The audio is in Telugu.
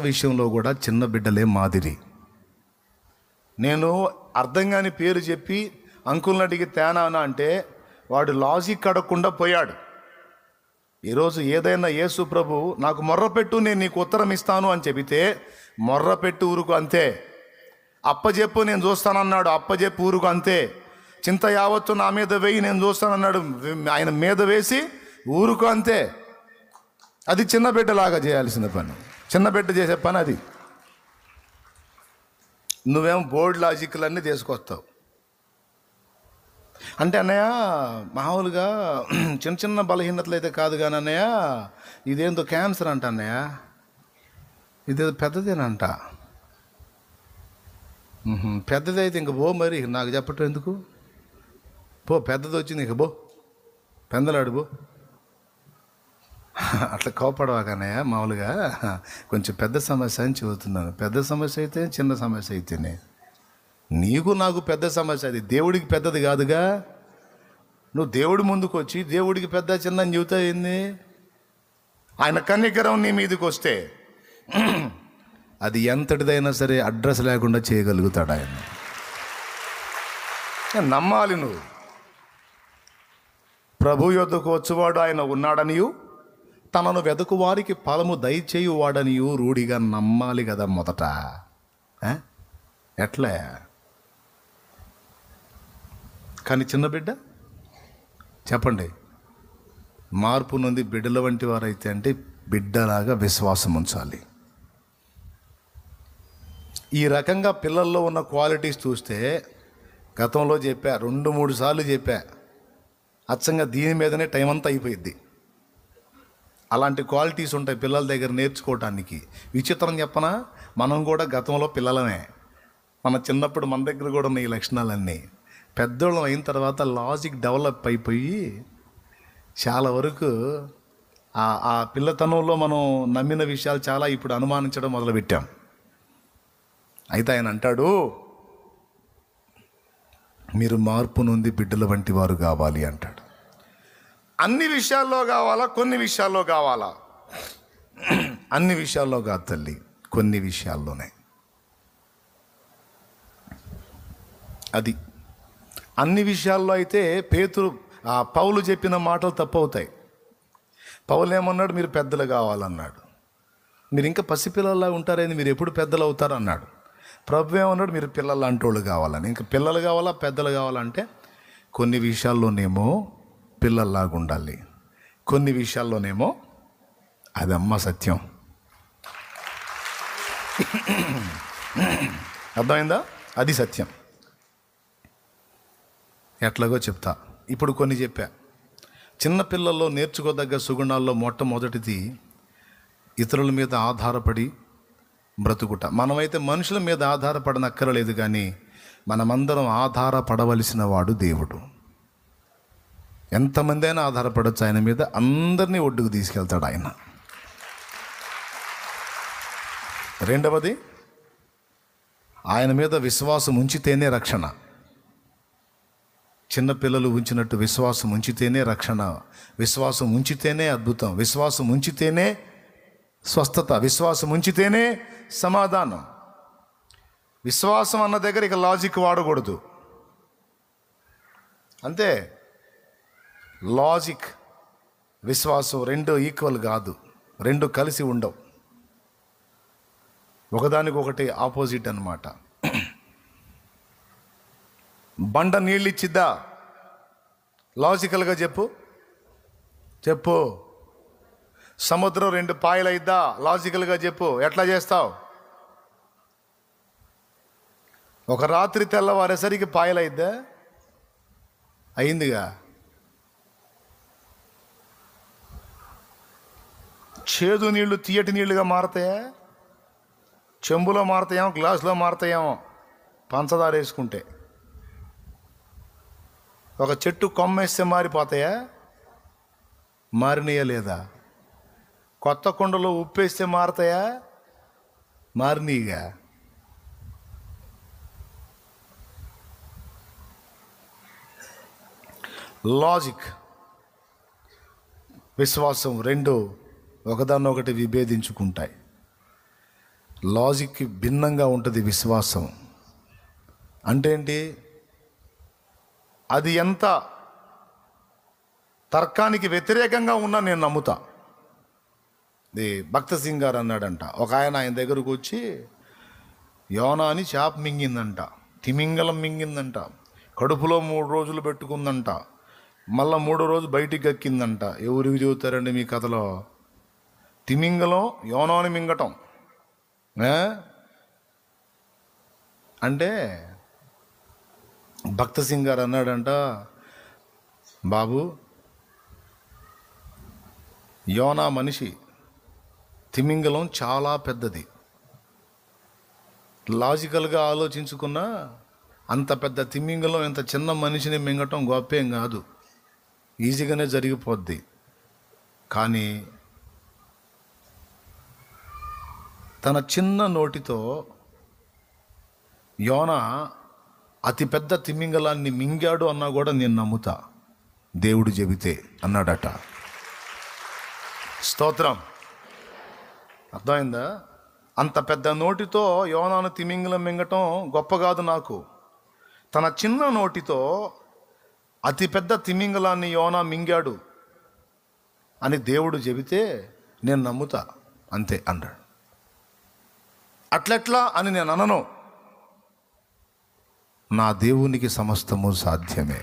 విషయంలో కూడా చిన్న బిడ్డలే మాదిరి. నేను అర్థం కాని పేరు చెప్పి అంకుల్ని అడిగి తేనానా అంటే వాడు లాజిక్ అడగకుండా పోయాడు. ఈరోజు ఏదైనా యేసు ప్రభు నాకు మొర్రపెట్టు నేను నీకు ఉత్తరం ఇస్తాను అని చెబితే మొర్రపెట్టు ఊరుకు అంతే. అప్పజెప్పు నేను చూస్తానన్నాడు, అప్పజెప్పు ఊరుకు అంతే. చింత యావత్తు నా మీద వేయి నేను చూస్తానన్నాడు, ఆయన మీద వేసి ఊరుకు అంతే. అది చిన్న బిడ్డలాగా చేయాల్సిన పని, చిన్న బిడ్డ చేసే పని అది. నువ్వేం బోర్డ్ లాజిక్లన్నీ తీసుకొస్తావు. అంటే అన్నయ్య మామూలుగా చిన్న చిన్న బలహీనతలు అయితే కాదు కానీ అన్నయ్య ఇదేందో క్యాన్సర్ అంట అన్నయ్య, ఇదేదో పెద్దదేనంట. పెద్దది అయితే ఇంక పో, మరి నాకు చెప్పటం ఎందుకు, పో పెద్దది వచ్చింది ఇంక పో పెందలాడు పో. అట్లా కోపడవాకన్నయ్య, మామూలుగా కొంచెం పెద్ద సమస్య అని చెబుతున్నాను. పెద్ద సమస్య అయితే చిన్న సమస్య అయితేనే నీకు నాకు పెద్ద సమస్య, అది దేవుడికి పెద్దది కాదుగా. నువ్వు దేవుడి ముందుకు వచ్చి దేవుడికి పెద్ద చిన్న అని చెబుతా ఏంది? ఆయన కనికరం నీ మీదకి వస్తే అది ఎంతటిదైనా సరే అడ్రస్ లేకుండా చేయగలుగుతాడు ఆయన. నమ్మాలి నువ్వు. ప్రభు యొద్దకు వచ్చేవాడు ఆయన ఉన్నాడనియు తనను వెదకు వారికి ఫలము దయచేయువాడనియు రూఢిగా నమ్మాలి కదా మొదట. ఎట్లా? కానీ చిన్న బిడ్డ చెప్పండి, మార్పు నుండి బిడ్డల వంటి వారైతే అంటే బిడ్డలాగా విశ్వాసం ఉంచాలి. ఈ రకంగా పిల్లల్లో ఉన్న క్వాలిటీస్ చూస్తే గతంలో చెప్పా, 2-3 సార్లు చెప్పా, అచ్చంగా దీని మీదనే టైం అంతా అయిపోయింది. అలాంటి క్వాలిటీస్ ఉంటాయి పిల్లల దగ్గర నేర్చుకోవటానికి. విచిత్రం చెప్పనా, మనం కూడా గతంలో పిల్లలమే. మన చిన్నప్పుడు మన దగ్గర కూడా ఉన్న ఈ లక్షణాలన్నీ పెద్దోళ్ళం అయిన తర్వాత లాజిక్ డెవలప్ అయిపోయి చాలా వరకు ఆ పిల్లతనంలో మనం నమ్మిన విషయాలు చాలా ఇప్పుడు అనుమానించడం మొదలుపెట్టాం. అయితే ఆయన అంటాడు, మీరు మార్పు నుండి బిడ్డల వంటి వారు కావాలి అంటాడు. అన్ని విషయాల్లో కావాలా, కొన్ని విషయాల్లో కావాలా? అన్ని విషయాల్లో కాదు తల్లి, కొన్ని విషయాల్లోనే. అది అన్ని విషయాల్లో అయితే పౌలు చెప్పిన మాటలు తప్పవుతాయి. పౌలు ఏమన్నాడు? మీరు పెద్దలు కావాలన్నాడు. మీరు ఇంకా పసిపిల్లల్లా ఉంటారని, మీరు ఎప్పుడు పెద్దలు అవుతారు అన్నాడు. ప్రభు ఏమన్నాడు? మీరు పిల్లలు అంటోళ్ళు కావాలని. ఇంకా పిల్లలు కావాలా పెద్దలు కావాలంటే కొన్ని విషయాల్లోనేమో పిల్లల్లాగా ఉండాలి, కొన్ని విషయాల్లోనేమో అదమ్మ సత్యం. అర్థమైందా? అది సత్యం. ఎట్లాగో చెప్తా. ఇప్పుడు కొన్ని చెప్పా. చిన్నపిల్లల్లో నేర్చుకోదగ్గ సుగుణాల్లో మొట్టమొదటిది ఇతరుల మీద ఆధారపడి బ్రతుకుట. మనమైతే మనుషుల మీద ఆధారపడనక్కరలేదు, కానీ మనమందరం ఆధారపడవలసిన వాడు దేవుడు. ఎంతమంది అయినా ఆధారపడవచ్చు ఆయన మీద, అందరినీ ఒడ్డుకు తీసుకెళ్తాడు ఆయన. రెండవది, ఆయన మీద విశ్వాసం ఉంచితేనే రక్షణ. చిన్నపిల్లలు ఉంచినట్టు విశ్వాసం ఉంచితేనే రక్షణ, విశ్వాసం ఉంచితేనే అద్భుతం, విశ్వాసం ఉంచితేనే స్వస్థత, విశ్వాసం ఉంచితేనే సమాధానం. విశ్వాసం అన్న దగ్గర ఇక లాజిక్ వాడకూడదు. అంతే. లాజిక్ విశ్వాసం రెండు ఈక్వల్ కాదు, రెండు కలిసి ఉండవు, ఒకదానికొకటి ఆపోజిట్ అన్నమాట. బండ నీళ్ళు ఇచ్చిద్దా? లాజికల్గా చెప్పు. సముద్రం 2 పాయలు అయిద్దా? లాజికల్గా చెప్పు. ఎట్లా చేస్తావు? ఒక రాత్రి తెల్లవారేసరికి పాయలు అయిద్దా? అయిందిగా. చేదు నీళ్లు తీయటి నీళ్లుగా మారతాయా? చెంబులో మారతాయేమో, గ్లాసులో మారతాయేమో పంచదార వేసుకుంటే. ఒక చెట్టు కొమ్మేస్తే మారిపోతాయా? మారినయా లేదా? కొత్త కుండలో ఉప్పేస్తే మారతాయా? మారినీగా. లాజిక్, విశ్వాసం రెండు ఒకదాన్నొకటి విభేదించుకుంటాయి. లాజిక్కి భిన్నంగా ఉంటుంది విశ్వాసం. అంటే ఏంటి? అది ఎంత తర్కానికి వ్యతిరేకంగా ఉన్నా నేను నమ్ముతా. ఇది భక్త సింగ్ గారు అన్నాడంట. ఒక ఆయన దగ్గరకు వచ్చి, యోనా అని చేప మింగిందంట, తిమింగలం మింగిందంట, కడుపులో 3 రోజులు పెట్టుకుందంట, మళ్ళా 3వ రోజు బయటికి ఎక్కిందంట. ఎవరికి చెబుతారండి మీ కథలో? తిమింగలం యోనాని మింగటం అంటే భక్త సింగ్ గారు అన్నాడంట, బాబు, యోనా మనిషి, తిమింగలం చాలా పెద్దది. లాజికల్గా ఆలోచించుకున్నా అంత పెద్ద తిమింగలం ఇంత చిన్న మనిషిని మింగటం గొప్పేం కాదు, ఈజీగానే జరిగిపోద్ది. కానీ తన చిన్న నోటితో యోనా అతిపెద్ద తిమింగలాన్ని మింగాడు అన్నా కూడా నేను నమ్ముతా, దేవుడు చెబితే అన్నాడట. స్తోత్రం. అర్థమైందా? అంత పెద్ద నోటితో యోనాను తిమింగలం మింగటం గొప్ప కాదు నాకు. తన చిన్న నోటితో అతిపెద్ద తిమింగలాన్ని యోనా మింగాడు అని దేవుడు చెబితే నేను నమ్ముతా, అంతే అన్నాడు. అట్లెట్లా అని నేను అనను. నా దేవునికి సమస్తము సాధ్యమే.